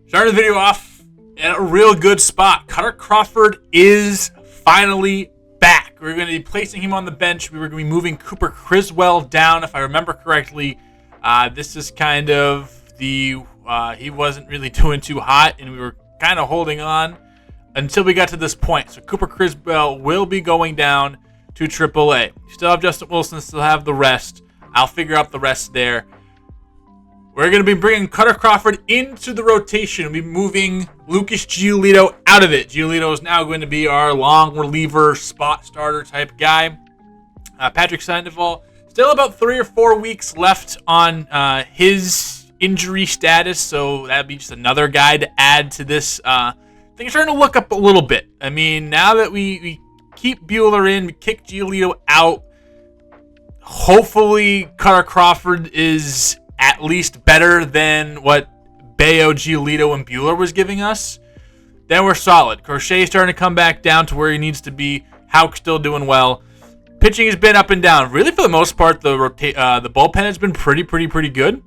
Starting the video off at a real good spot. Cutter Crawford is finally back. We're going to be placing him on the bench. We were going to be moving Cooper Criswell down, if I remember correctly. This is kind of the he wasn't really doing too hot, and we were kind of holding on until we got to this point. So Cooper Criswell will be going down to AAA. Still have Justin Wilson, still have the rest. I'll figure out the rest there. We're going to be bringing Cutter Crawford into the rotation. We'll be moving Lucas Giolito out of it. Giolito is now going to be our long reliever, spot starter type guy. Patrick Sandoval, still about 3 or 4 weeks left on his injury status, so that'd be just another guy to add to this. Things are starting to look up a little bit. I mean, now that we keep Buehler in, we kick Giolito out, hopefully Cutter Crawford is at least better than what Bayo, Giolito, and Buehler was giving us. Then we're solid. Crochet starting to come back down to where he needs to be. Hauk's still doing well. Pitching has been up and down. Really, for the most part, the bullpen has been pretty good.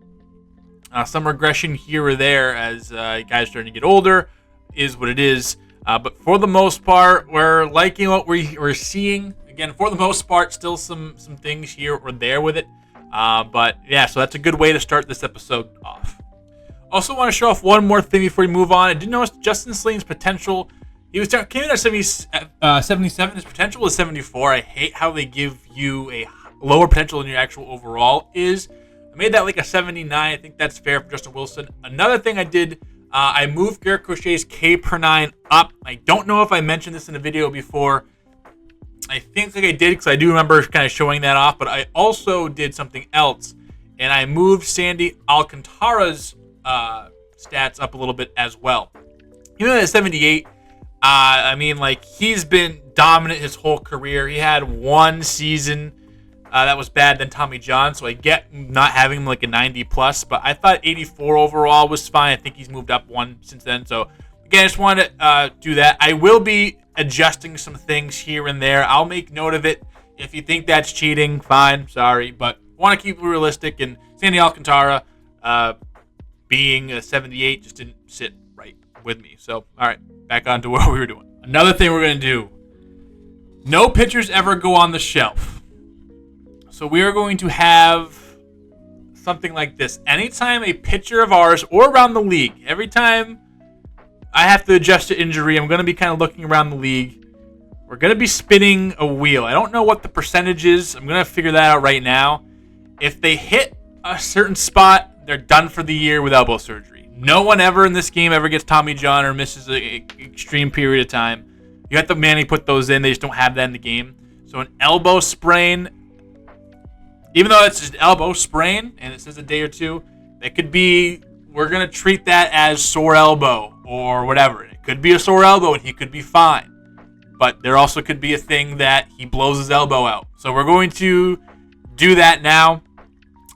Some regression here or there as guys starting to get older is what it is. But for the most part, we're liking what we're seeing. Again, for the most part, still some things here or there with it. But yeah, so that's a good way to start this episode off. Also want to show off one more thing before we move on. I did notice Justin Slane's potential. He came in at 77. His potential is 74. I hate how they give you a lower potential than your actual overall is. I made that like a 79. I think that's fair for Justin Wilson. Another thing I did, I moved Garrett Crochet's K per 9 up. I don't know if I mentioned this in a video before. I think I did because I do remember kind of showing that off, but I also did something else, and I moved Sandy Alcantara's stats up a little bit as well. Even at 78, I mean, like, he's been dominant his whole career. He had one season that was bad than Tommy John, so I get not having him like a 90 plus, but I thought 84 overall was fine. I think he's moved up one since then. So again, I just wanted to do that. I will be adjusting some things here and there. I'll make note of it. If you think that's cheating, fine, sorry, but want to keep it realistic. And Sandy Alcantara being a 78 just didn't sit right with me. So, all right, back on to what we were doing. Another thing we're going to do, no pitchers ever go on the shelf. So we are going to have something like this. Anytime a pitcher of ours or around the league, every time I have to adjust to injury, I'm going to be kind of looking around the league. We're going to be spinning a wheel. I don't know what the percentage is. I'm going to figure that out right now. If they hit a certain spot, they're done for the year with elbow surgery. No one ever in this game ever gets Tommy John or misses an extreme period of time. You have to manually put those in. They just don't have that in the game. So an elbow sprain, even though it's just an elbow sprain and it says a day or two, it could be, we're going to treat that as sore elbow or whatever. It could be a sore elbow and he could be fine. But there also could be a thing that he blows his elbow out. So we're going to do that now.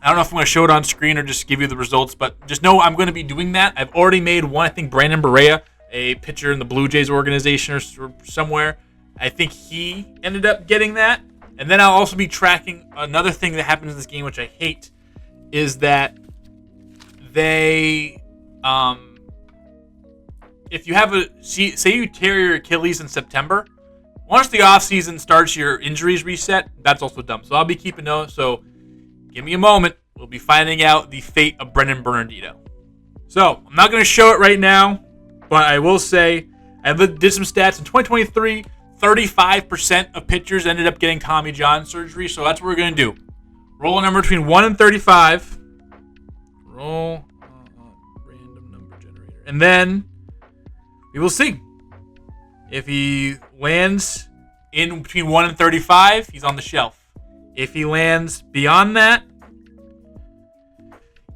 I don't know if I'm going to show it on screen or just give you the results, but just know I'm going to be doing that. I've already made one. I think Brandon Barea, a pitcher in the Blue Jays organization or somewhere, I think he ended up getting that. And then I'll also be tracking another thing that happens in this game, which I hate, is that they, if you have say you tear your Achilles in September, once the offseason starts, your injuries reset. That's also dumb. So I'll be keeping those. So give me a moment. We'll be finding out the fate of Brendan Bernardino. So I'm not going to show it right now, but I will say I did some stats in 2023. 35% of pitchers ended up getting Tommy John surgery. So that's what we're going to do. Roll a number between 1 and 35. Roll random number generator. And then we will see. If he lands in between 1 and 35, he's on the shelf. If he lands beyond that,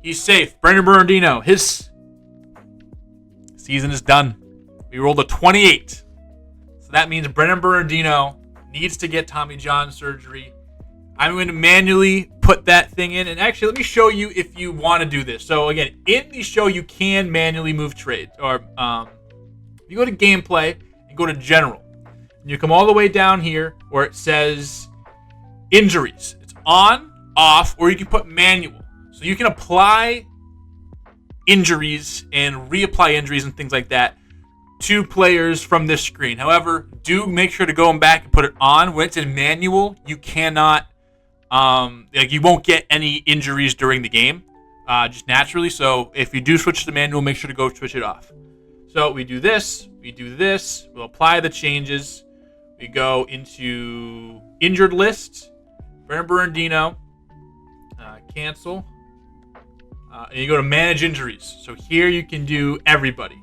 he's safe. Brendan Bernardino, his season is done. We rolled a 28. So that means Brendan Bernardino needs to get Tommy John surgery. I'm going to manually put that thing in. And actually, let me show you if you want to do this. So again, in the show, you can manually move trades. Or you go to gameplay and go to general. And you come all the way down here where it says injuries. It's on, off, or you can put manual. So you can apply injuries and reapply injuries and things like that to players from this screen. However, do make sure to go back and put it on. When it's in manual, you cannot, you won't get any injuries during the game, just naturally. So if you do switch to manual, make sure to go switch it off. So we do this, we'll apply the changes. We go into injured list, Brennan Bernardino, cancel, and you go to manage injuries. So here you can do everybody.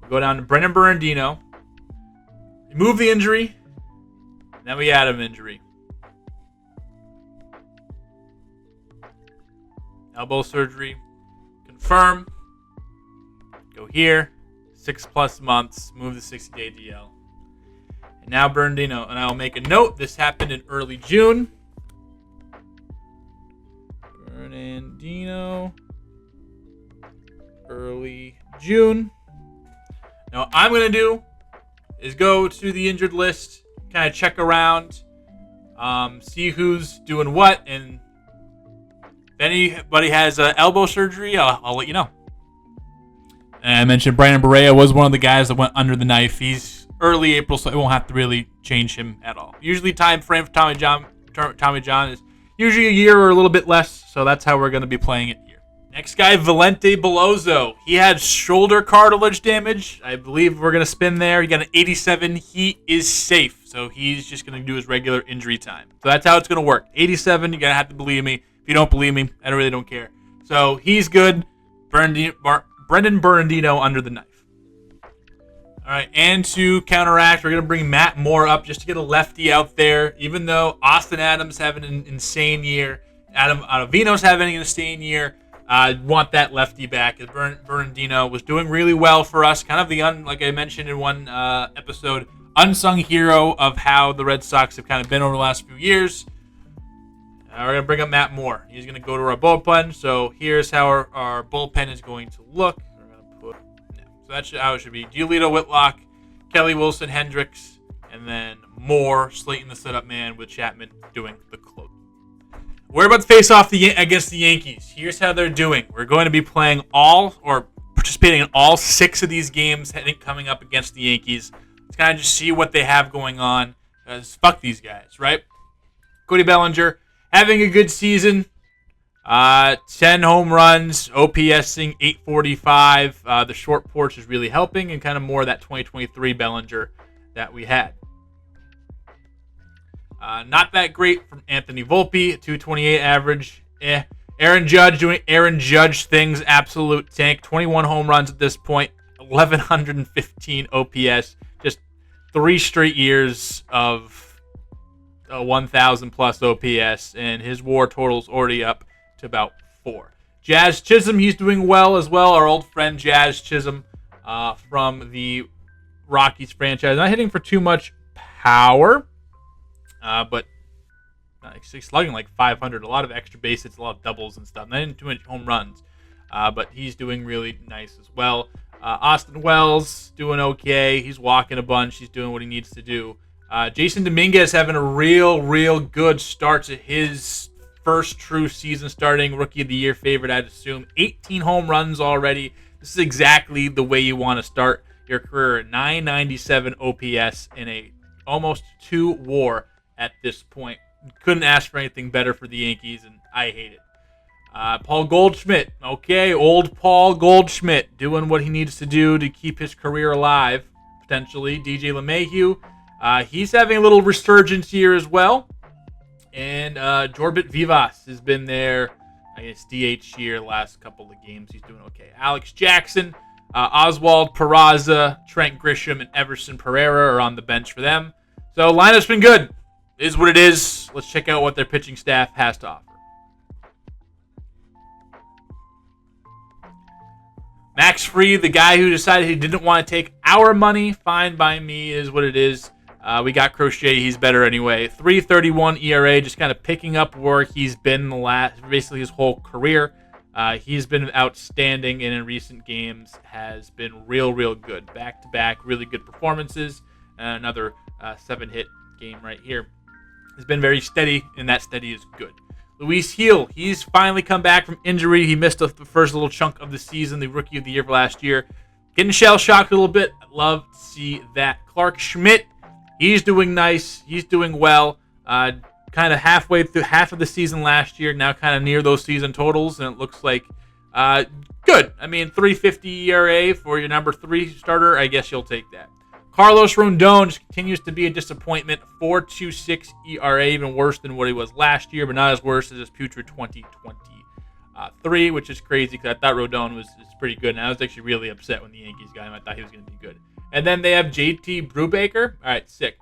Go down to Brennan Bernardino, remove the injury, then we add an injury. Elbow surgery, confirm, go here, 6+ months, move the 60-day DL. And now Bernardino, and I'll make a note, this happened in early June. Bernardino, early June. Now, what I'm going to do is go to the injured list, kind of check around, see who's doing what, and if anybody has elbow surgery, I'll let you know. And I mentioned Brandon Barea was one of the guys that went under the knife. He's early April, so it won't have to really change him at all. Usually time frame for Tommy John is usually a year or a little bit less, so that's how we're going to be playing it here. Next guy, Valente Belloso. He had shoulder cartilage damage. I believe we're going to spin there. He got an 87. He is safe, so he's just going to do his regular injury time. So that's how it's going to work. 87, you're going to have to believe me. If you don't believe me, I really don't care. So he's good. Brendan Bernardino under the knife. All right, and to counteract, we're going to bring Matt Moore up just to get a lefty out there. Even though Austin Adams having an insane year, Adam Ottavino's having an insane year, I want that lefty back. Bernardino was doing really well for us. Kind of like I mentioned in one episode, unsung hero of how the Red Sox have kind of been over the last few years. We're going to bring up Matt Moore. He's going to go to our bullpen. So here's how our bullpen is going to look. We're going to put, so that's how it should be. Giolito, Whitlock, Kelly Wilson, Hendricks, and then Moore, Slayton, the setup man, with Chapman doing the close. We're about to face off against the Yankees. Here's how they're doing. We're going to be playing participating in all 6 of these games coming up against the Yankees. Let's kind of just see what they have going on. Fuck these guys, right? Cody Bellinger having a good season. 10 home runs, OPSing 845. The short porch is really helping, and kind of more of that 2023 Bellinger that we had. Not that great from Anthony Volpe, 228 average. Aaron Judge doing Aaron Judge things, absolute tank. 21 home runs at this point, 1,115 OPS. Just 3 straight years of 1,000 plus OPS, and his WAR total's already up to about 4. Jazz Chisholm, he's doing well as well. Our old friend Jazz Chisholm from the Rockies franchise. Not hitting for too much power. But he's slugging like 500, a lot of extra base hits, a lot of doubles and stuff. Not in too many home runs, but he's doing really nice as well. Austin Wells doing okay. He's walking a bunch. He's doing what he needs to do. Jason Dominguez having a real good start to his first true season, starting Rookie of the Year favorite, I'd assume. 18 home runs already. This is exactly the way you want to start your career. 997 OPS in a almost 2 WAR. At this point, couldn't ask for anything better for the Yankees, and I hate it. Paul Goldschmidt, okay, old Paul Goldschmidt doing what he needs to do to keep his career alive, potentially. DJ LeMahieu, he's having a little resurgence here as well. And Jorbit Vivas has been there, I guess, DH here the last couple of games. He's doing okay. Alex Jackson, Oswald Peraza, Trent Grisham, and Everson Pereira are on the bench for them. So lineup's been good. It is what it is. Let's check out what their pitching staff has to offer. Max Fried, the guy who decided he didn't want to take our money, fine by me, is what it is. We got Crochet. He's better anyway. 3.31 ERA, just kind of picking up where he's been basically his whole career. He's been outstanding, and in recent games has been real good. Back-to-back, really good performances. Another 7-hit game right here. Has been very steady, and that steady is good. Luis Gil, he's finally come back from injury. He missed the first little chunk of the season, the Rookie of the Year for last year. Getting shell-shocked a little bit. I'd love to see that. Clark Schmidt, he's doing nice. He's doing well. Kind of halfway through half of the season last year, now kind of near those season totals, and it looks like good. I mean, 3.50 ERA for your number 3 starter. I guess you'll take that. Carlos Rondon just continues to be a disappointment. 4.26 ERA, even worse than what he was last year, but not as worse as his putrid 2023, which is crazy because I thought Rondon was pretty good, and I was actually really upset when the Yankees got him. I thought he was going to be good. And then they have JT Brubaker. All right, sick.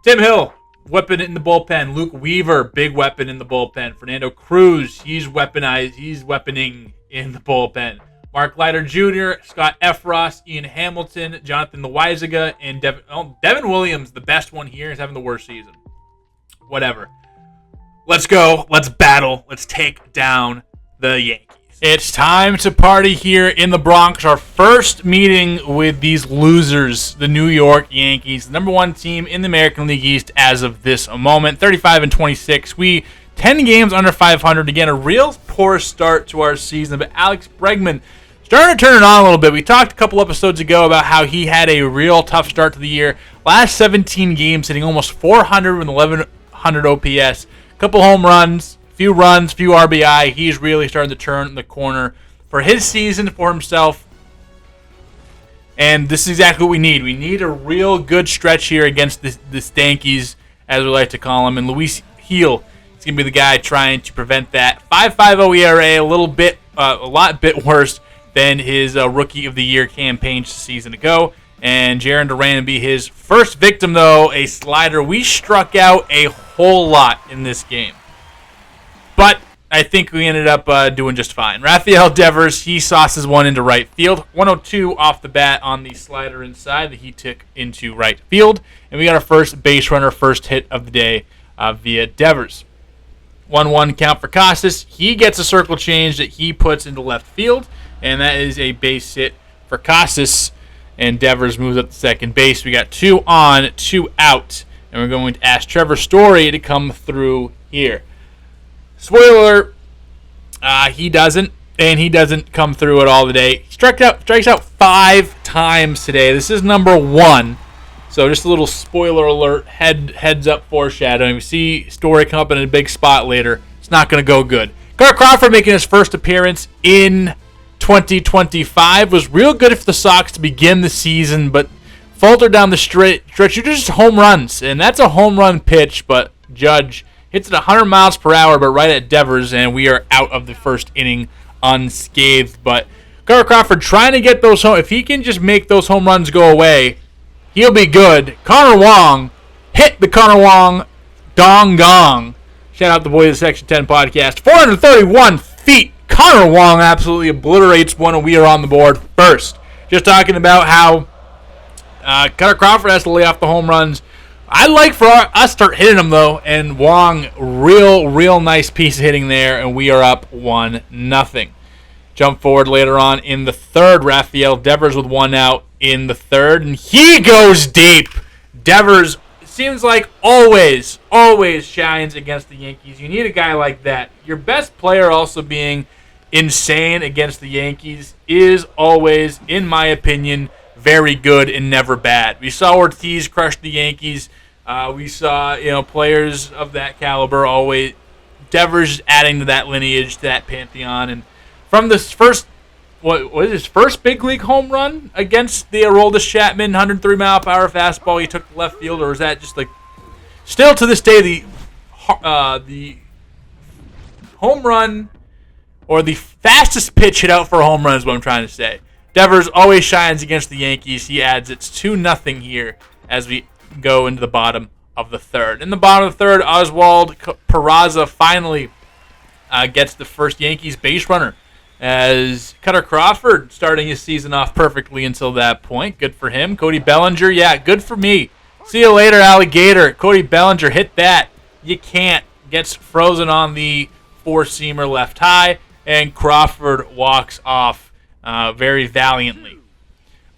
Tim Hill, weapon in the bullpen. Luke Weaver, big weapon in the bullpen. Fernando Cruz, he's weaponized. He's weaponing in the bullpen. Mark Leiter Jr., Scott Efros, Ian Hamilton, Jonathan Loaizaga, and Devin Williams, the best one here, is having the worst season. Whatever. Let's go. Let's battle. Let's take down the Yankees. It's time to party here in the Bronx. Our first meeting with these losers, the New York Yankees, the number 1 team in the American League East as of this moment. 35-26. We 10 games under 500. Again, a real poor start to our season. But Alex Bregman starting to turn it on a little bit. We talked a couple episodes ago about how he had a real tough start to the year. Last 17 games, hitting almost 400 with 1,100 OPS. Couple home runs, few RBI. He's really starting to turn the corner for his season, for himself. And this is exactly what we need. We need a real good stretch here against the Stankies, as we like to call him. And Luis Gil is going to be the guy trying to prevent that. 5.50 ERA, a lot bit worse than his Rookie of the Year campaign just a season ago. And Jarren Duran will be his first victim, though, a slider. We struck out a whole lot in this game. But I think we ended up doing just fine. Rafael Devers, he sauces one into right field. 102 off the bat on the slider inside that he took into right field. And we got our first base runner, first hit of the day via Devers. 1-1 count for Casas. He gets a circle change that he puts into left field. And that is a base hit for Casas. And Devers moves up to second base. We got 2 on, 2 out. And we're going to ask Trevor Story to come through here. Spoiler, he doesn't. And he doesn't come through at all today. He strikes out 5 times today. This is number 1. So just a little spoiler alert, heads up foreshadowing. We see Story come up in a big spot later. It's not going to go good. Carter Crawford making his first appearance in 2025 was real good for the Sox to begin the season, but faltered down the stretch. You're just home runs, and that's a home run pitch, but Judge hits it 100 miles per hour, but right at Devers, and we are out of the first inning unscathed. But Carter Crawford trying to get those home. If he can just make those home runs go away, he'll be good. Connor Wong hit the Connor Wong dong gong. Shout out the boys of Section 10 podcast. 431 feet. Connor Wong absolutely obliterates one, and we are on the board first. Just talking about how Carter Crawford has to lay off the home runs. I'd like for us to start hitting them, though, and Wong, real nice piece of hitting there, and we are up 1-0. Jump forward later on in the third. Rafael Devers with 1 out in the third, and he goes deep. Devers seems like always shines against the Yankees. You need a guy like that. Your best player also being insane against the Yankees is always, in my opinion, very good and never bad. We saw Ortiz crush the Yankees. We saw players of that caliber always. Devers adding to that lineage, to that pantheon, and from this first, what was his first big league home run against the Aroldis Chapman 103 mile per hour fastball he took to left field, or is that just like still to this day the home run or the fastest pitch hit out for a home run is what I'm trying to say. Devers always shines against the Yankees. He adds it's 2-0 here as we go into the bottom of the third. In the bottom of the third, Oswald Peraza finally gets the first Yankees base runner as Cutter Crawford starting his season off perfectly until that point. Good for him. Cody Bellinger, yeah, good for me. See you later, alligator. Cody Bellinger hit that. You can't. Gets frozen on the four-seamer left high, and Crawford walks off very valiantly.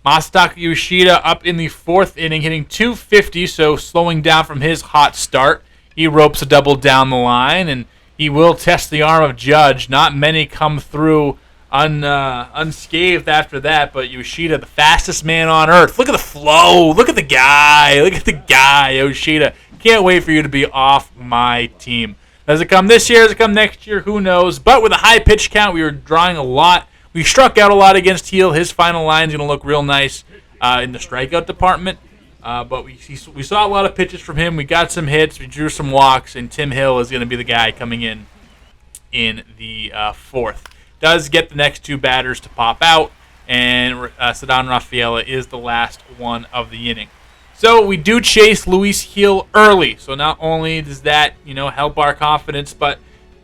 Masataka Yoshida up in the fourth inning, hitting .250, so slowing down from his hot start. He ropes a double down the line, and he will test the arm of Judge. Not many come through unscathed after that, but Yoshida, the fastest man on earth. Look at the flow. Look at the guy. Look at the guy, Yoshida. Can't wait for you to be off my team. Does it come this year? Does it come next year? Who knows? But with a high pitch count, we were drawing a lot. We struck out a lot against Heel. His final line's going to look real nice in the strikeout department. But we saw a lot of pitches from him. We got some hits. We drew some walks. And Tim Hill is going to be the guy coming in the fourth. Does get the next two batters to pop out. And Ceddanne Rafaela is the last one of the inning. So we do chase Luis Heel early. So not only does that, help our confidence, but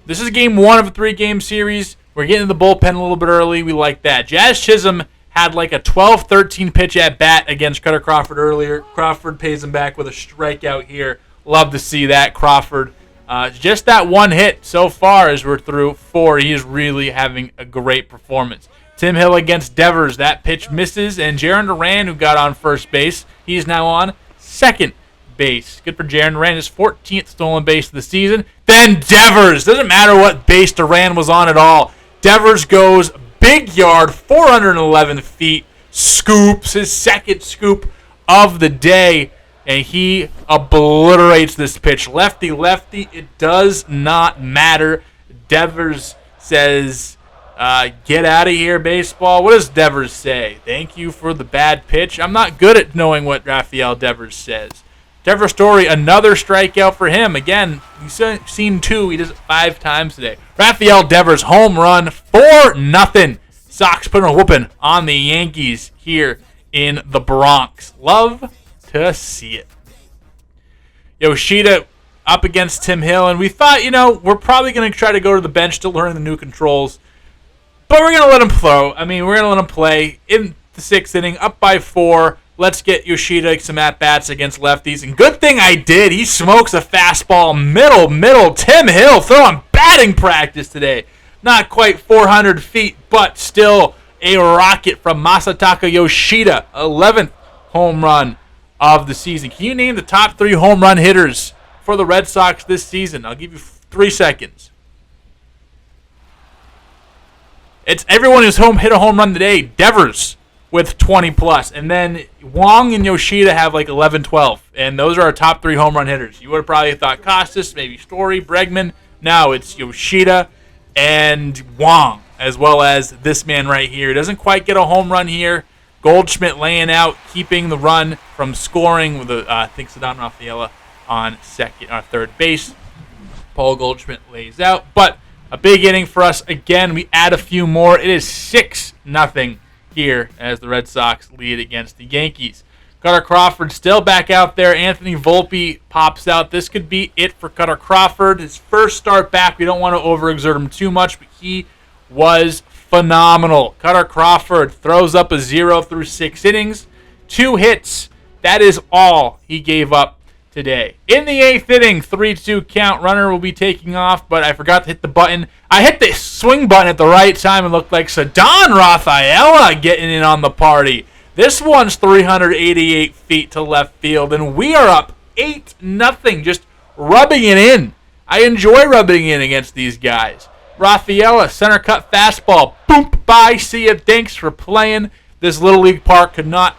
this is game 1 of a 3-game series. We're getting the bullpen a little bit early. We like that. Jazz Chisholm had like a 12-13 pitch at bat against Cutter Crawford earlier. Crawford pays him back with a strikeout here. Love to see that, Crawford. Just that one hit so far as we're through 4. He is really having a great performance. Tim Hill against Devers. That pitch misses. And Jaron Duran, who got on first base, he's now on second base. Good for Jaron Duran. His 14th stolen base of the season. Then Devers. Doesn't matter what base Duran was on at all. Devers goes big yard, 411 feet. Scoops, his second scoop of the day. And he obliterates this pitch. Lefty, it does not matter. Devers says, get out of here, baseball. What does Devers say? Thank you for the bad pitch. I'm not good at knowing what Rafael Devers says. Devers Story, another strikeout for him. Again, you've seen 2. He does it 5 times today. Rafael Devers, home run, 4-0. Sox putting a whooping on the Yankees here in the Bronx. Love to see it. Yoshida up against Tim Hill, and we thought, we're probably going to try to go to the bench to learn the new controls, but we're going to let him throw. We're going to let him play in the 6th inning, up by 4. Let's get Yoshida some at-bats against lefties, and good thing I did. He smokes a fastball middle. Tim Hill throwing batting practice today. Not quite 400 feet, but still a rocket from Masataka Yoshida, 11th home run of the season. Can you name the top 3 home run hitters for the Red Sox this season? I'll give you 3 seconds. It's everyone who's hit a home run today. Devers with 20 plus, and then Wong and Yoshida have like 11, 12, and those are our top 3 home run hitters. You would have probably thought Costas, maybe Story, Bregman. Now it's Yoshida and Wong, as well as this man right here. He doesn't quite get a home run here. Goldschmidt laying out, keeping the run from scoring with Ceddanne Rafaela on third base. Paul Goldschmidt lays out, but a big inning for us. Again, we add a few more. It is 6-0 here as the Red Sox lead against the Yankees. Cutter Crawford still back out there. Anthony Volpe pops out. This could be it for Cutter Crawford. His first start back. We don't want to overexert him too much, but he was phenomenal. Cutter Crawford throws up a 0 through 6 innings. 2 hits. That is all he gave up today. In the 8th inning, 3-2 count. Runner will be taking off, but I forgot to hit the button. I hit the swing button at the right time and looked like Ceddanne Rafaela getting in on the party. This one's 388 feet to left field, and we are up 8-0, just rubbing it in. I enjoy rubbing in against these guys. Rafaela, center cut fastball. Boom, bye, see ya, thanks for playing. This Little League park could not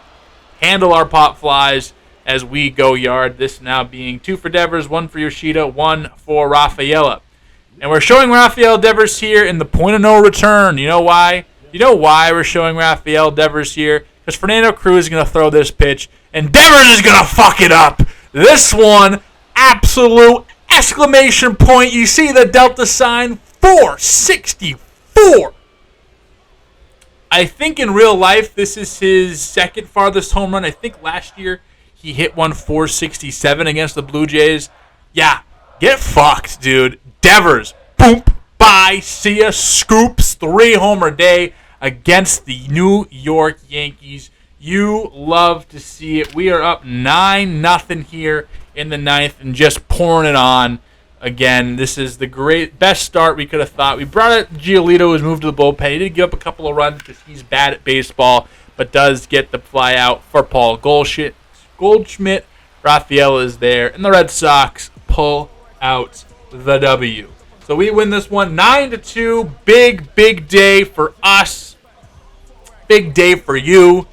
handle our pop flies as we go yard. This now being 2 for Devers, 1 for Yoshida, 1 for Rafaela. And we're showing Rafael Devers here in the point of no return. You know why? You know why we're showing Rafael Devers here? Because Fernando Cruz is going to throw this pitch, and Devers is going to fuck it up. This one, absolute exclamation point. You see the Delta sign, 464. I think in real life, this is his second farthest home run. I think last year he hit one 467 against the Blue Jays. Yeah, get fucked, dude. Devers, boom, bye, see ya, scoops, 3-homer day against the New York Yankees. You love to see it. We are up 9-0 here in the 9th and just pouring it on. Again, this is the best start we could have thought. We brought it. Giolito was moved to the bullpen. He did give up a couple of runs because he's bad at baseball, but does get the fly out for Paul Goldschmidt. Rafaela is there, and the Red Sox pull out the W. So we win this one 9-2. Big day for us. Big day for you.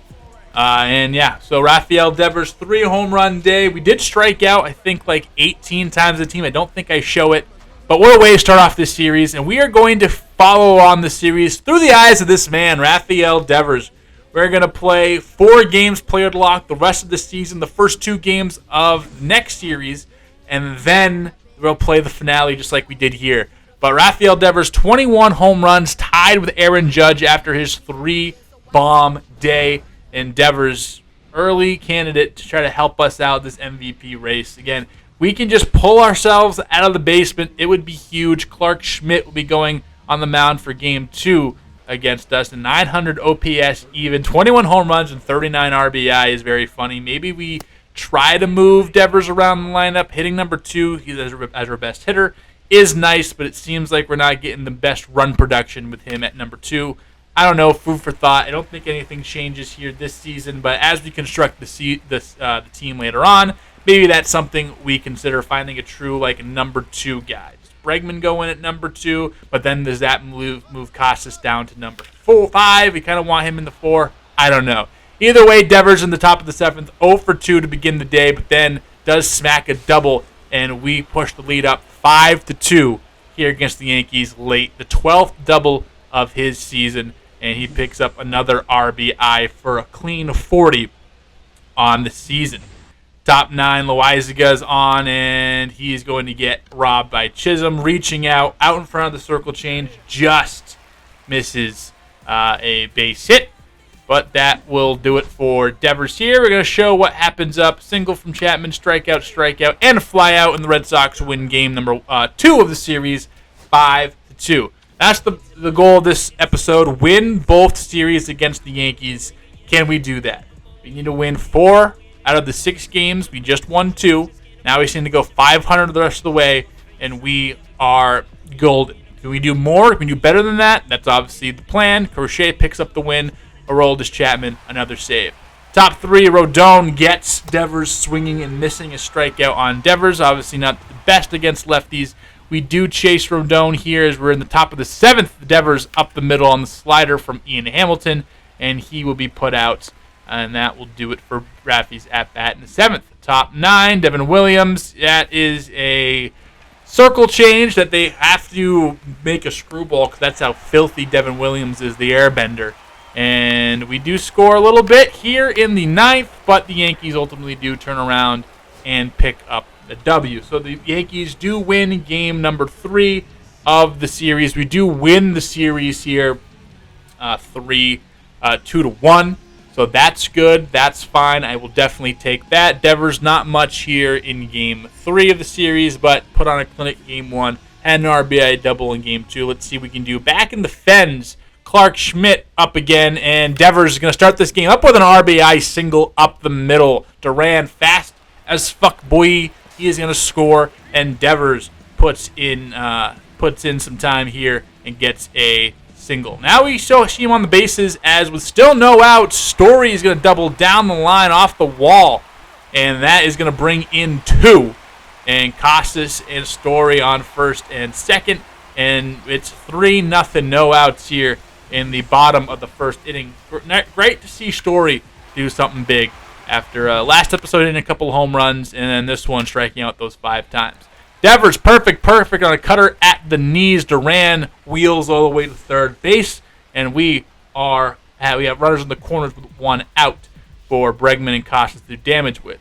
So Rafael Devers, 3 home run day. We did strike out, I think, like 18 times a team. I don't think I show it. But what a way to start off this series. And we are going to follow on the series through the eyes of this man, Rafael Devers. We're going to play 4 games player lock the rest of the season, the first 2 games of next series, and then we'll play the finale just like we did here. But Rafael Devers, 21 home runs, tied with Aaron Judge after his 3-bomb day. And Devers, early candidate to try to help us out this MVP race. Again, we can just pull ourselves out of the basement. It would be huge. Clark Schmidt will be going on the mound for Game 2 against us. And 900 OPS even. 21 home runs and 39 RBI is very funny. Maybe we try to move Devers around the lineup. Hitting number 2, he's as our best hitter, is nice, but it seems like we're not getting the best run production with him at number 2. I don't know, food for thought. I don't think anything changes here this season, but as we construct the team later on, maybe that's something we consider finding a true number 2 guy. Does Bregman go in at number 2, but then does that move Casas down to number 5? We kind of want him in the 4. I don't know. Either way, Devers in the top of the 7th, 0 for 2 to begin the day, but then does smack a double, and we push the lead up 5-2 here against the Yankees late. The 12th double of his season. And he picks up another RBI for a clean 40 on the season. Top 9, Loaizaga on, and he's going to get robbed by Chisholm. Reaching out in front of the circle change, just misses a base hit. But that will do it for Devers here. We're going to show what happens up. Single from Chapman, strikeout, and a flyout, and the Red Sox win game number 2 of the series, 5-2. That's the goal of this episode. Win both series against the Yankees. Can we do that? We need to win 4 out of the 6 games. We just won 2. Now we just need to go 500 the rest of the way, and we are golden. Can we do more? Can we do better than that? That's obviously the plan. Crochet picks up the win. Aroldis Chapman, another save. Top 3, Rodon gets Devers swinging and missing a strikeout on Devers. Obviously not the best against lefties. We do chase Rodon here as we're in the top of the 7th. Devers up the middle on the slider from Ian Hamilton, and he will be put out. And that will do it for Rafi's at-bat in the 7th. Top 9, Devin Williams. That is a circle change that they have to make a screwball because that's how filthy Devin Williams is, the airbender. And we do score a little bit here in the 9th, but the Yankees ultimately do turn around and pick up the W. So the Yankees do win game number 3 of the series. We do win the series here 2-1. So that's good. That's fine. I will definitely take that. Devers not much here in game 3 of the series, but put on a clinic game 1. Had an RBI double in game 2. Let's see what we can do. Back in the Fens, Clark Schmidt up again, and Devers is going to start this game up with an RBI single up the middle. Duran fast as fuck, boy. He is going to score, and Devers puts in some time here and gets a single. Now we see him on the bases as with still no outs. Story is going to double down the line off the wall, and that is going to bring in 2. And Casas and Story on first and second, and it's 3-0, no outs here in the bottom of the first inning. Great to see Story do something big after last episode hitting a couple of home runs, and then this one striking out those 5 times. Devers, perfect on a cutter at the knees. Duran wheels all the way to third base, and we have runners in the corners with 1 out for Bregman and Casas to do damage with.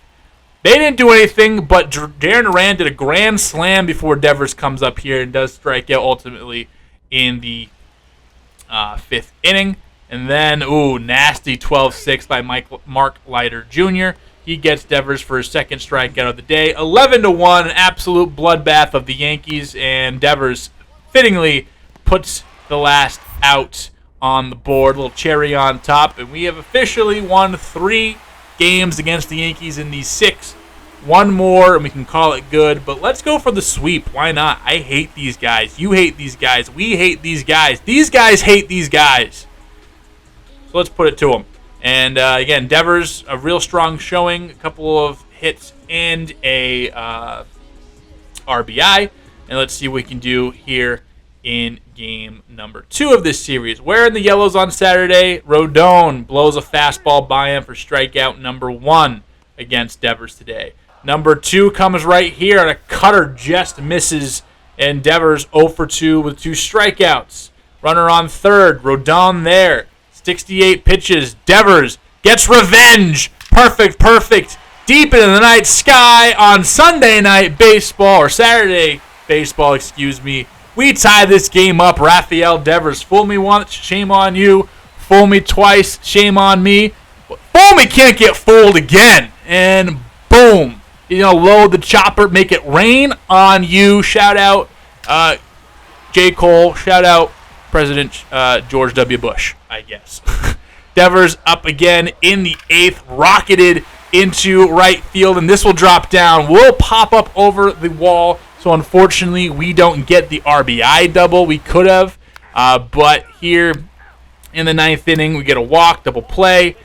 They didn't do anything, but Darren Duran did a grand slam before Devers comes up here and does strike out ultimately in the 5th inning. And then, nasty 12-6 by Mark Leiter Jr. He gets Devers for his second strikeout of the day. 11-1, an absolute bloodbath of the Yankees, and Devers fittingly puts the last out on the board. A little cherry on top, and we have officially won 3 games against the Yankees in these 6. 1 more, and we can call it good. But let's go for the sweep. Why not? I hate these guys. You hate these guys. We hate these guys. These guys hate these guys. So let's put it to them. And again, Devers, a real strong showing. A couple of hits and a RBI. and let's see what we can do here in game number 2 of this series. Wearing the yellows on Saturday, Rodon blows a fastball by him for strikeout number 1 against Devers today. Number 2 comes right here, and a cutter just misses, and Devers 0 for 2 with 2 strikeouts. Runner on third, Rodon there. 68 pitches. Devers gets revenge. Perfect. Deep into the night sky on Sunday night baseball, or Saturday baseball, excuse me. We tie this game up. Rafael Devers, fool me once, shame on you. Fool me twice, shame on me. Fool me can't get fooled again. And boom. Load the chopper, make it rain on you. Shout out J. Cole. Shout out President George W. Bush, I guess. Devers up again in the 8th, rocketed into right field, and this will drop down. Will pop up over the wall, so unfortunately we don't get the RBI double. We could have, but here in the 9th inning, we get a walk, double play.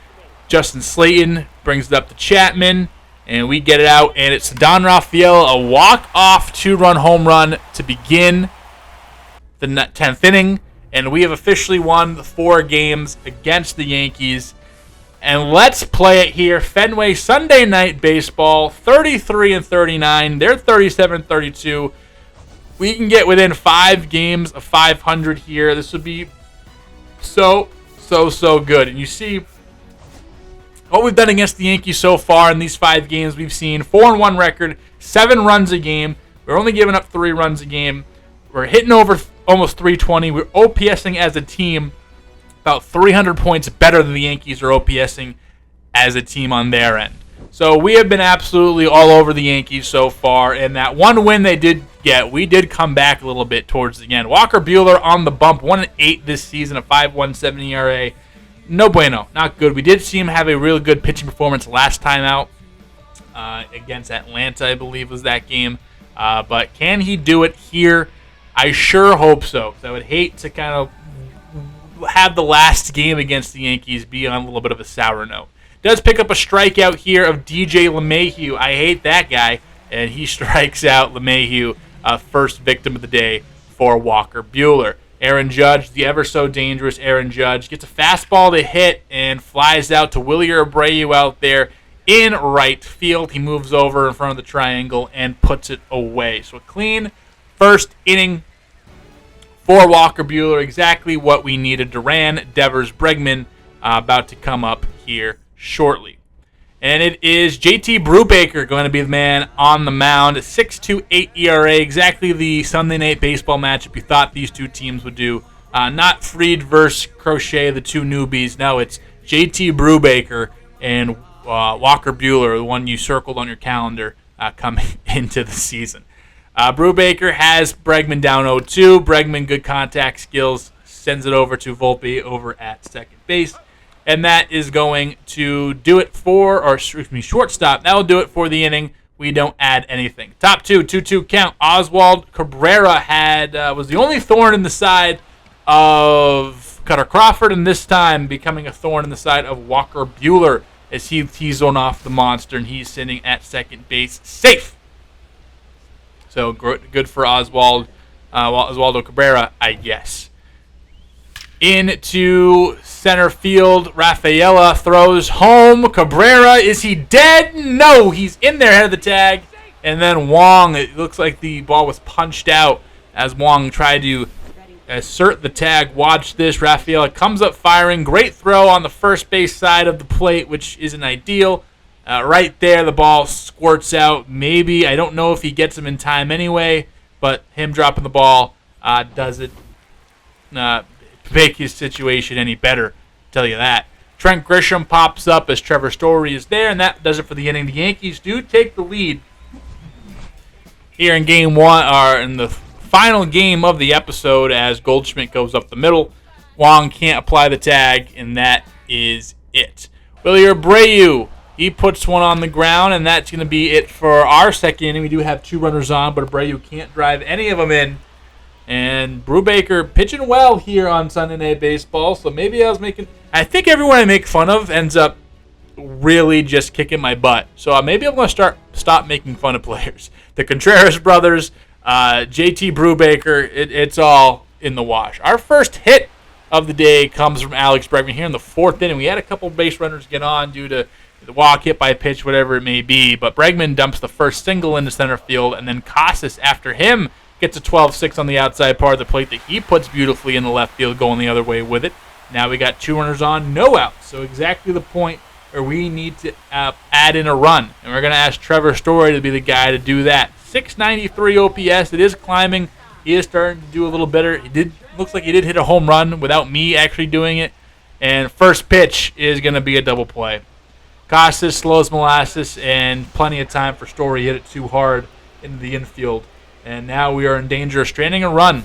Justin Slayton brings it up to Chapman, and we get it out, and it's Don Rafael, a walk-off 2-run home run to begin the 10th inning, and we have officially won the 4 games against the Yankees. And let's play it here. Fenway Sunday Night Baseball, 33-39. They're 37-32. We can get within 5 games of 500 here. This would be so good. And you see what we've done against the Yankees so far in these 5 games. We've seen 4-1 record, 7 runs a game. We're only giving up 3 runs a game. We're hitting over almost 320. We're OPSing as a team about 300 points better than the Yankees are OPSing as a team on their end. So we have been absolutely all over the Yankees so far, and that one win they did get, we did come back a little bit towards the end. Walker Buehler on the bump, 1-8 this season, a 5.17 ERA. No bueno, not good. We did see him have a really good pitching performance last time out against Atlanta, I believe was that game. But can he do it here? I sure hope so, because I would hate to kind of have the last game against the Yankees be on a little bit of a sour note. Does pick up a strikeout here of DJ LeMahieu. I hate that guy, and he strikes out LeMahieu, first victim of the day for Walker Buehler. Aaron Judge, the ever so dangerous Aaron Judge, gets a fastball to hit and flies out to Willie Abreu out there in right field. He moves over in front of the triangle and puts it away. So a clean first inning for Walker Buehler, exactly what we needed. Duran, Devers, Bregman about to come up here shortly. And it is JT Brubaker going to be the man on the mound. 6.28 ERA, exactly the Sunday Night Baseball matchup you thought these two teams would do. Not Fried versus Crochet, the two newbies. No, it's JT Brubaker and Walker Buehler, the one you circled on your calendar coming into the season. Brubaker has Bregman down 0-2. Bregman, good contact skills, sends it over to Volpe over at second base. And that is going to do it for, shortstop. That will do it for the inning. We don't add anything. Top 2-2 count. Oswald Cabrera was the only thorn in the side of Cutter Crawford, and this time becoming a thorn in the side of Walker Buehler as he tees on off the monster, and he's sitting at second base safe. So good for Oswaldo Cabrera, I guess. Into center field, Rafaela throws home. Cabrera, is he dead? No, he's in there ahead of the tag. And then Wong, it looks like the ball was punched out as Wong tried to assert the tag. Watch this, Rafaela comes up firing. Great throw on the first base side of the plate, which isn't ideal. Right there, the ball squirts out. Maybe, I don't know if he gets him in time anyway, but him dropping the ball doesn't make his situation any better, tell you that. Trent Grisham pops up as Trevor Story is there, and that does it for the inning. The Yankees do take the lead here in game one, or in the final game of the episode, as Goldschmidt goes up the middle. Wong can't apply the tag, and that is it. Willie Abreu, he puts one on the ground, and that's going to be it for our second inning. We do have 2 runners on, but Abreu can't drive any of them in. And Brubaker pitching well here on Sunday Night Baseball, so maybe I think everyone I make fun of ends up really just kicking my butt. So maybe I'm going to stop making fun of players. The Contreras brothers, JT Brubaker, it's all in the wash. Our first hit of the day comes from Alex Bregman here in the 4th inning. We had a couple base runners get on due to the walk, hit by pitch, whatever it may be, but Bregman dumps the first single into center field, and then Casas, after him, gets a 12-6 on the outside part of the plate that he puts beautifully in the left field, going the other way with it. Now we got 2 runners on, no outs, so exactly the point where we need to add in a run, and we're going to ask Trevor Story to be the guy to do that. 693 OPS, it is climbing. He is starting to do a little better. Looks like he did hit a home run without me actually doing it, and first pitch is going to be a double play. Casas slows molasses, and plenty of time for Story. Hit it too hard into the infield, and now we are in danger of stranding a run.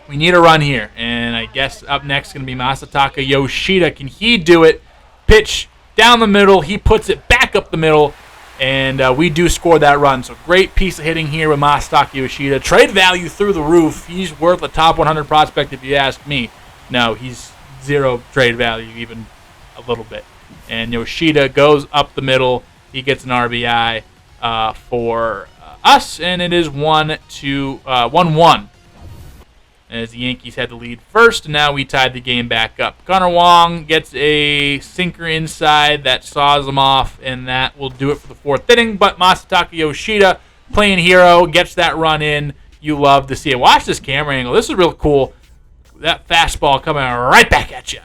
We need a run here, and I guess up next is going to be Masataka Yoshida. Can he do it? Pitch down the middle. He puts it back up the middle, and we do score that run. So great piece of hitting here with Masataka Yoshida. Trade value through the roof. He's worth a top 100 prospect if you ask me. No, he's zero trade value, even a little bit. And Yoshida goes up the middle. He gets an RBI for us, and it is 1-1. As the Yankees had the lead first, and now we tied the game back up. Connor Wong gets a sinker inside that saws him off, and that will do it for the 4th inning. But Masataka Yoshida, playing hero, gets that run in. You love to see it. Watch this camera angle. This is real cool. That fastball coming right back at you.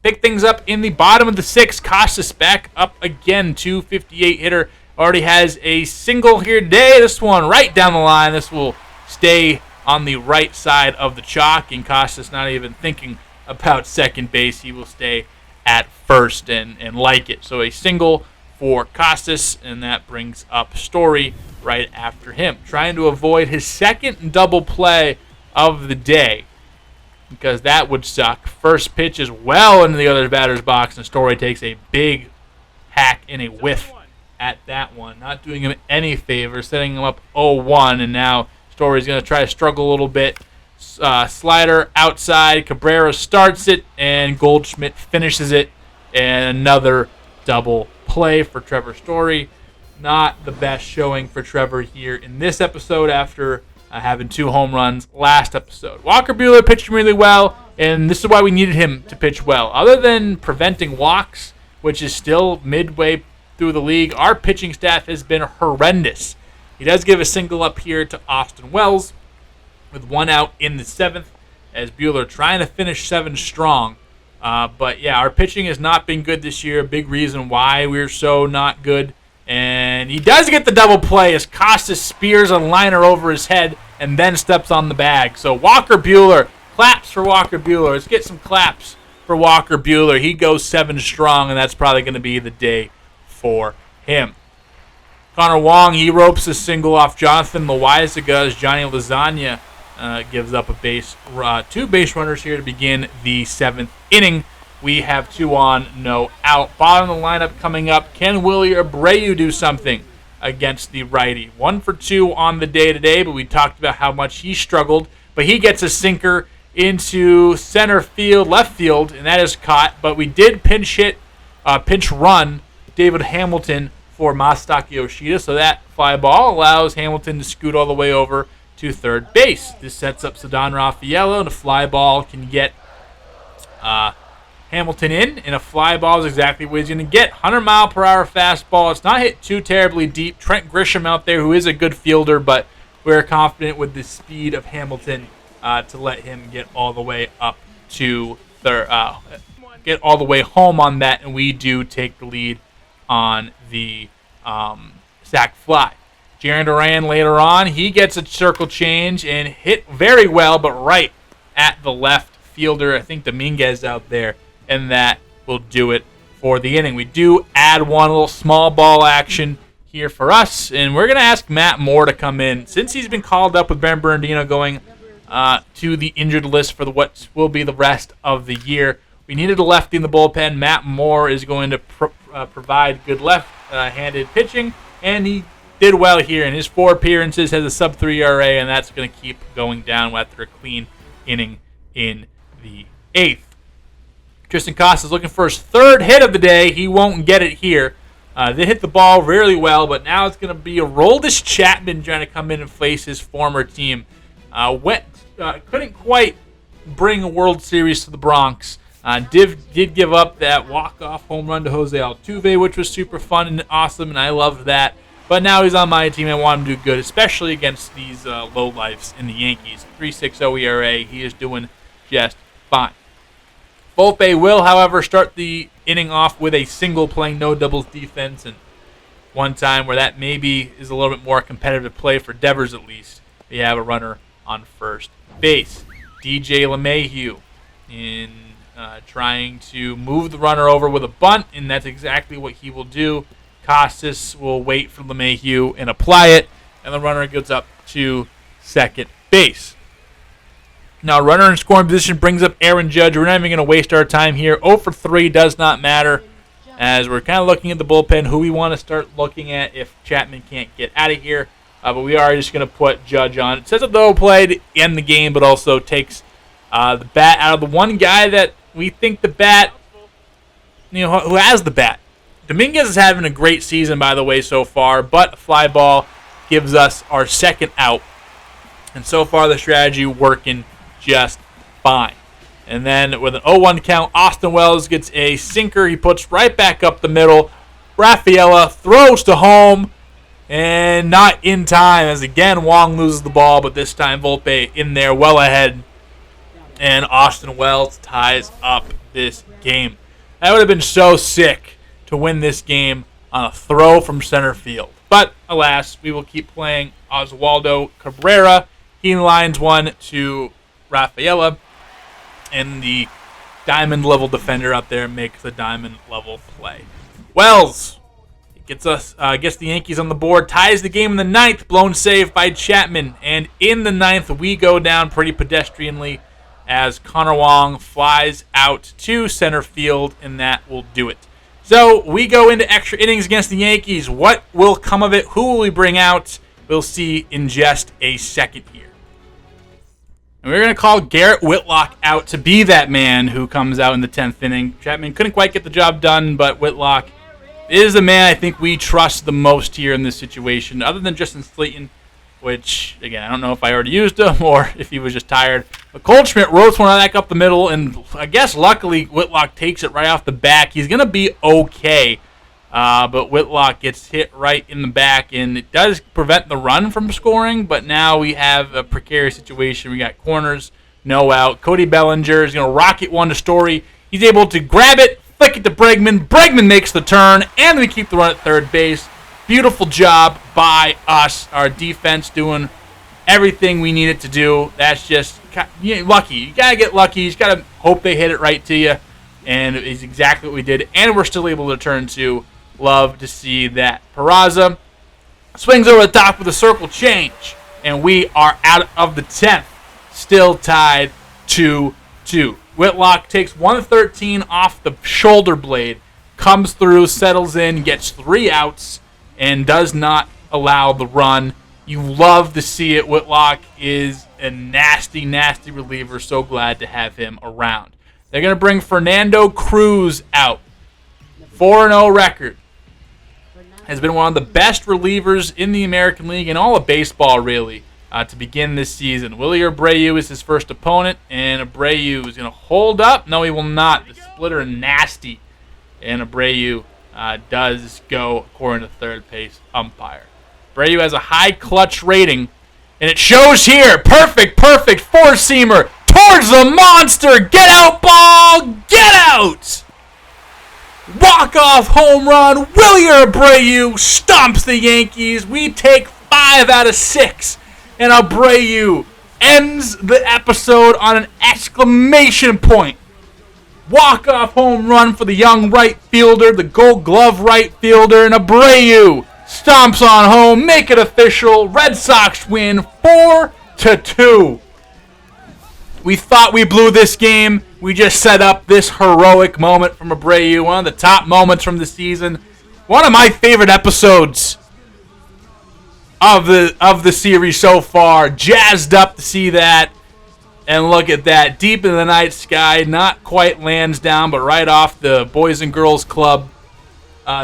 Pick things up in the bottom of the 6th. Casas back up again. 258 hitter. Already has a single here today. This one right down the line. This will stay on the right side of the chalk, and Casas not even thinking about second base. He will stay at first and like it. So a single for Casas, and that brings up Story right after him. Trying to avoid his second double play of the day, because that would suck. First pitch is well into the other batter's box, and Story takes a big hack and a whiff at that one. Not doing him any favor, setting him up 0-1, and now Story's going to try to struggle a little bit. Slider outside. Cabrera starts it, and Goldschmidt finishes it. And another double play for Trevor Story. Not the best showing for Trevor here in this episode after having 2 home runs last episode. Walker Buehler pitched really well, and this is why we needed him to pitch well. Other than preventing walks, which is still midway through the league, our pitching staff has been horrendous. He does give a single up here to Austin Wells with 1 out in the 7th, as Buehler trying to finish 7 strong. But yeah, our pitching has not been good this year. A big reason why we're so not good. And he does get the double play as Casas spears a liner over his head and then steps on the bag. So Walker Buehler, claps for Walker Buehler. Let's get some claps for Walker Buehler. He goes 7 strong, and that's probably going to be the day for him. Connor Wong, he ropes a single off Jonathan Loaizaga as Johnny Lasagna gives up 2 base runners here to begin the 7th inning. We have 2 on, no out. Bottom of the lineup coming up. Can Willie Abreu do something against the righty? 1 for 2 on the day today, but we talked about how much he struggled. But he gets a sinker into center field, left field, and that is caught. But we did pinch run David Hamilton for Masataka Yoshida, so that fly ball allows Hamilton to scoot all the way over to third base. This sets up Ceddanne Raffaello, and a fly ball can get Hamilton in, and a fly ball is exactly what he's going to get. 100-mile-per-hour fastball. It's not hit too terribly deep. Trent Grisham out there, who is a good fielder, but we're confident with the speed of Hamilton to let him get all the way up to get all the way home on that, and we do take the lead on the sac fly. Jarren Duran later on, he gets a circle change and hit very well, but right at the left fielder. I think Dominguez out there, and that will do it for the inning. We do add one little small ball action here for us, and we're going to ask Matt Moore to come in. Since he's been called up with Ben Bernardino going to the injured list for what will be the rest of the year, we needed a lefty in the bullpen. Matt Moore is going to provide good left-handed pitching, and he did well here. In his 4 appearances, has a sub-3 ERA, and that's going to keep going down after a clean inning in the 8th. Tristan Casas is looking for his 3rd hit of the day. He won't get it here. They hit the ball really well, but now it's going to be Aroldis Chapman trying to come in and face his former team. Couldn't quite bring a World Series to the Bronx. Did give up that walk-off home run to Jose Altuve, which was super fun and awesome, and I loved that. But now he's on my team. I want him to do good, especially against these lowlifes in the Yankees. 3.60 ERA. He is doing just fine. Volpe will, however, start the inning off with a single, playing no doubles defense, and one time where that maybe is a little bit more competitive play for Devers at least. We have a runner on first base. DJ LeMahieu in trying to move the runner over with a bunt, and that's exactly what he will do. Costas will wait for LeMahieu and apply it, and the runner gets up to second base. Now, runner in scoring position brings up Aaron Judge. We're not even going to waste our time here. 0 for 3 does not matter, as we're kind of looking at the bullpen, who we want to start looking at if Chapman can't get out of here. But we are just going to put Judge on. It says that they'll play to end the game, but also takes the bat out of the one guy that we think the bat, who has the bat. Dominguez is having a great season, by the way, so far, but a fly ball gives us our second out. And so far, the strategy working just fine. And then with an 0-1 count, Austin Wells gets a sinker. He puts right back up the middle. Rafaela throws to home, and not in time, as again Wong loses the ball, but this time Volpe in there well ahead. And Austin Wells ties up this game. That would have been so sick to win this game on a throw from center field. But alas, we will keep playing Oswaldo Cabrera. He lines one to Rafaela, and the diamond-level defender up there makes the diamond-level play. Wells gets the Yankees on the board, ties the game in the ninth, blown save by Chapman. And in the ninth, we go down pretty pedestrianly as Connor Wong flies out to center field, and that will do it. So we go into extra innings against the Yankees. What will come of it? Who will we bring out? We'll see in just a second here. And we're going to call Garrett Whitlock out to be that man who comes out in the 10th inning. Chapman couldn't quite get the job done, but Whitlock is the man I think we trust the most here in this situation, other than Justin Slayton, which, again, I don't know if I already used him or if he was just tired. But Goldschmidt rotates one back up the middle, and I guess luckily Whitlock takes it right off the back. He's going to be okay, but Whitlock gets hit right in the back, and it does prevent the run from scoring, but now we have a precarious situation. We got corners, no out. Cody Bellinger is going to rocket one to Story. He's able to grab it, flick it to Bregman. Bregman makes the turn, and we keep the run at third base. Beautiful job by us. Our defense doing everything we need it to do. That's just lucky. You got to get lucky. You just got to hope they hit it right to you, and it's exactly what we did, and we're still able to turn two. Love to see that. Peraza swings over the top with a circle change, and we are out of the 10th. Still tied 2-2. Whitlock takes 113 off the shoulder blade, comes through, settles in, gets 3 outs, and does not allow the run. You love to see it. Whitlock is a nasty, nasty reliever. So glad to have him around. They're going to bring Fernando Cruz out. 4-0 record. Has been one of the best relievers in the American League and all of baseball, really, to begin this season. Willie Abreu is his first opponent, and Abreu is going to hold up. No, he will not. The splitter nasty, and Abreu does go according to third base umpire. Abreu has a high clutch rating, and it shows here. Perfect, four-seamer towards the monster. Get out, ball, get out! Walk-off home run. Willie Abreu stomps the Yankees. We take 5 out of 6, and Abreu ends the episode on an exclamation point. Walk-off home run for the young right fielder, the Gold Glove right fielder, and Abreu stomps on home, make it official. Red Sox win 4-2. We thought we blew this game. We just set up this heroic moment from Abreu, one of the top moments from the season. One of my favorite episodes of the series so far. Jazzed up to see that. And look at that. Deep in the night sky. Not quite lands down, but right off the Boys and Girls Club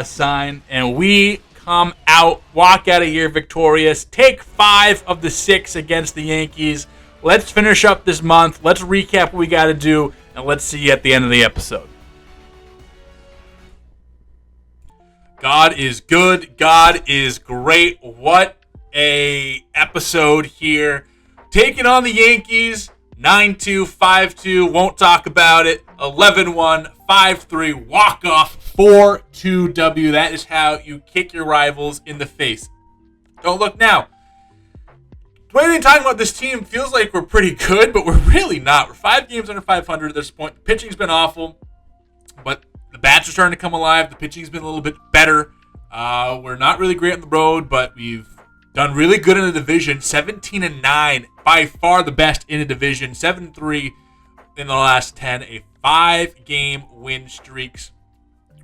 sign, and we come out, walk out of here victorious, take 5 of the 6 against the Yankees. Let's finish up this month. Let's recap what we got to do, and let's see you at the end of the episode. God is good. God is great. What a episode here. Taking on the Yankees, 9-2, 5-2. Won't talk about it. 11-1, 5-3. Walk-off, 4-2 W. That is how you kick your rivals in the face. Don't look now. The way they're talking about this team feels like we're pretty good, but we're really not. We're 5 games under 500 at this point. The pitching's been awful, but the bats are starting to come alive. The pitching's been a little bit better. We're not really great on the road, but we've done really good in the division. 17-9, by far the best in the division. 7-3 in the last 10. A 5-game win streaks.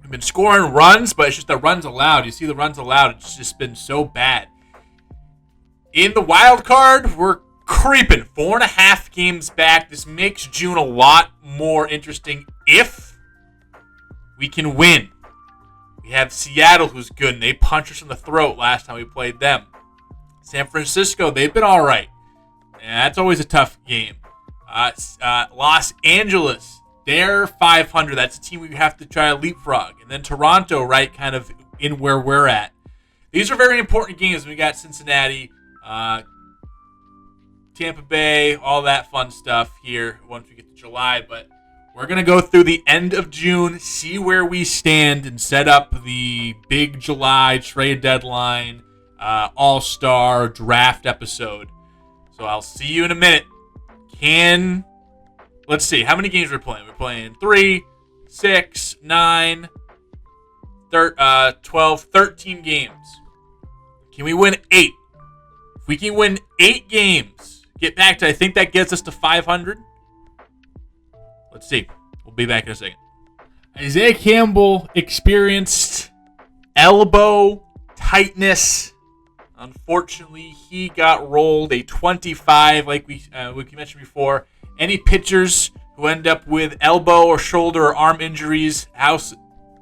We've been scoring runs, but it's just the runs allowed. You see the runs allowed. It's just been so bad. In the wild card, we're creeping. 4.5 games back. This makes June a lot more interesting if we can win. We have Seattle, who's good, and they punched us in the throat last time we played them. San Francisco, they've been all right. And that's always a tough game. Los Angeles, they're 500. That's a team we have to try to leapfrog. And then Toronto, right, kind of in where we're at. These are very important games. We got Cincinnati, Tampa Bay, all that fun stuff here once we get to July. But we're going to go through the end of June, see where we stand, and set up the big July trade deadline, all-star draft episode. So I'll see you in a minute. Let's see, how many games we're playing? We're playing 3, 6, 9, 12, 13 games. Can we win 8? If we can win 8 games, get back to, I think that gets us to 500. Let's see. We'll be back in a second. Isaiah Campbell experienced elbow tightness. Unfortunately, he got rolled a 25, like we mentioned before. Any pitchers who end up with elbow or shoulder or arm injuries,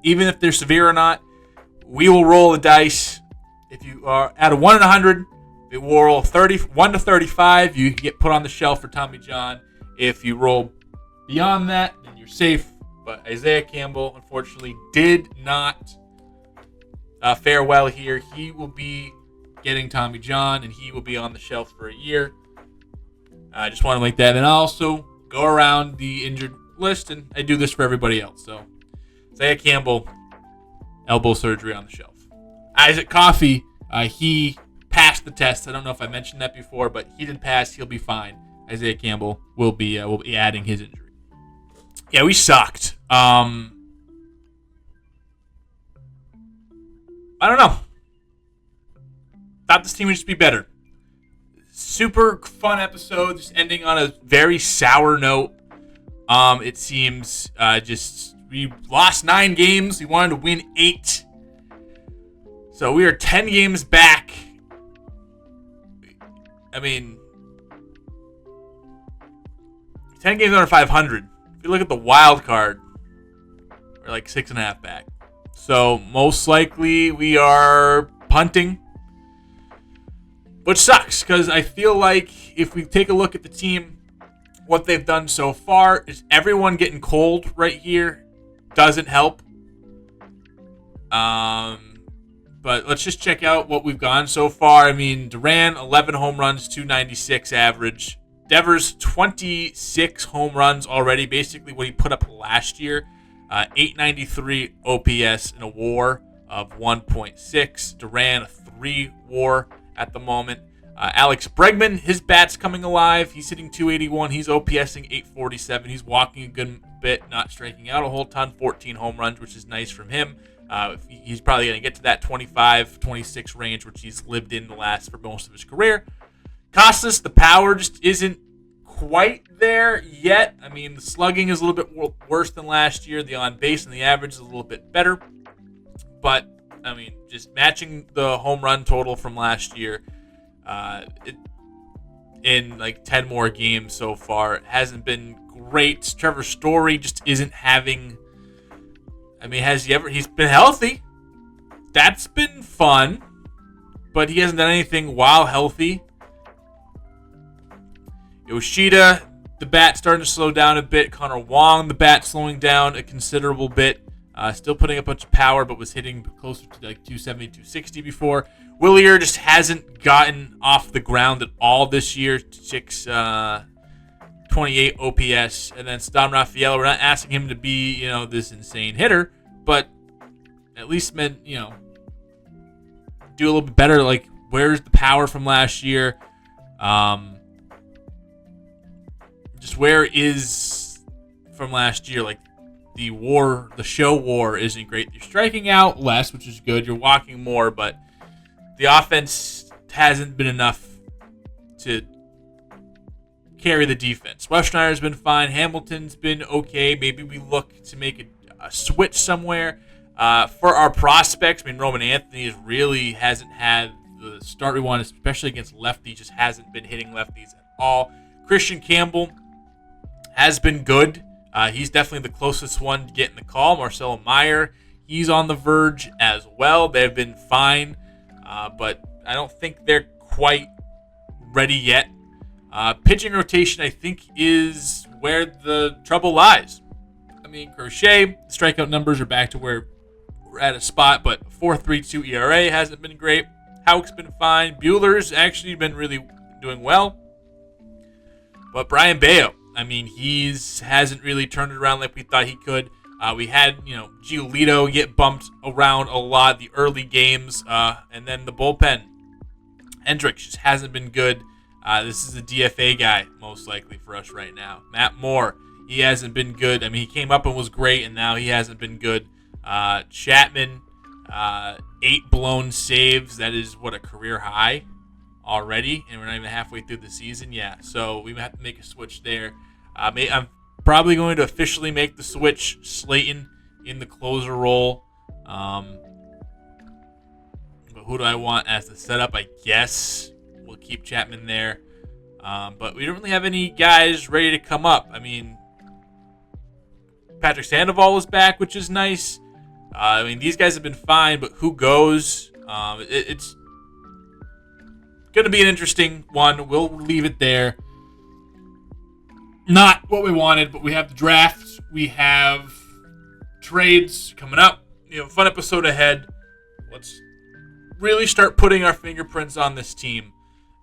even if they're severe or not, we will roll the dice. If you are at a 1 in 100, if you roll 1 to 35, you get put on the shelf for Tommy John. If you roll beyond that, then you're safe. But Isaiah Campbell, unfortunately, did not fare well here. He will be getting Tommy John, and he will be on the shelf for a year. I just want to make that. And I'll also go around the injured list, and I do this for everybody else. So Isaiah Campbell, elbow surgery on the shelf. Isaac Coffey, he passed the test. I don't know if I mentioned that before, but he did pass. He'll be fine. Isaiah Campbell will be adding his injury. Yeah, we sucked. I don't know. Thought this team would just be better. Super fun episode, just ending on a very sour note. It seems we lost 9 games. We wanted to win 8. So we are 10 games back. I mean, 10 games under 500. If you look at the wild card, we're like 6.5 back. So most likely we are punting, which sucks because I feel like if we take a look at the team, what they've done so far is everyone getting cold right here doesn't help. But let's just check out what we've gone so far. I mean, Duran, 11 home runs, 296 average. Devers, 26 home runs already, basically what he put up last year. 893 OPS and a WAR of 1.6. Duran, a 3 WAR at the moment. Alex Bregman, his bat's coming alive. He's hitting 281. He's OPSing 847. He's walking a good bit, not striking out a whole ton. 14 home runs, which is nice from him. He's probably going to get to that 25, 26 range, which he's lived in for most of his career. Costas, the power just isn't quite there yet. I mean, the slugging is a little bit worse than last year. The on-base and the average is a little bit better. But, I mean, just matching the home run total from last year in like 10 more games so far, it hasn't been great. Trevor Story just isn't having... I mean, he's been healthy, that's been fun, but he hasn't done anything while healthy. Yoshida, the bat starting to slow down a bit. Connor Wong, the bat slowing down a considerable bit. Still putting up a bunch of power, but was hitting closer to like 270, 260 before. Willier just hasn't gotten off the ground at all this year. 628 OPS. And then Stan Rafael, we're not asking him to be, this insane hitter, but at least do a little bit better. Like, where's the power from last year? Just where is from last year? Like, the show war isn't great. You're striking out less, which is good. You're walking more, but the offense hasn't been enough to carry the defense. Westschneider's been fine. Hamilton's been okay. Maybe we look to make a switch somewhere. For our prospects, Roman Anthony really hasn't had the start we want, especially against lefties. Just hasn't been hitting lefties at all. Christian Campbell has been good. He's definitely the closest one to getting the call. Marcelo Meyer, he's on the verge as well. They've been fine, but I don't think they're quite ready yet. Pitching rotation, I think, is where the trouble lies. Crochet, strikeout numbers are back to where we're at a spot, but 4.32 ERA hasn't been great. Houck's been fine. Buehler's actually been really doing well. But Brian Bayo, he hasn't really turned it around like we thought he could. We had, Giolito get bumped around a lot the early games, and then the bullpen. Hendricks just hasn't been good. This is a DFA guy, most likely for us right now. Matt Moore, he hasn't been good. He came up and was great, and now he hasn't been good. Chapman, 8 blown saves. That is, a career high already, and we're not even halfway through the season. Yeah, so we have to make a switch there. I'm probably going to officially make the switch. Slayton in the closer role. But who do I want as the setup? I guess we'll keep Chapman there. But we don't really have any guys ready to come up. Patrick Sandoval is back, which is nice. These guys have been fine, but who goes? It's going to be an interesting one. We'll leave it there. Not what we wanted, but we have the draft. We have trades coming up. Fun episode ahead. Let's really start putting our fingerprints on this team,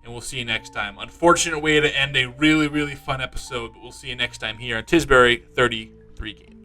and we'll see you next time. Unfortunate way to end a really, really fun episode, but we'll see you next time here on Tisbury 33 Games.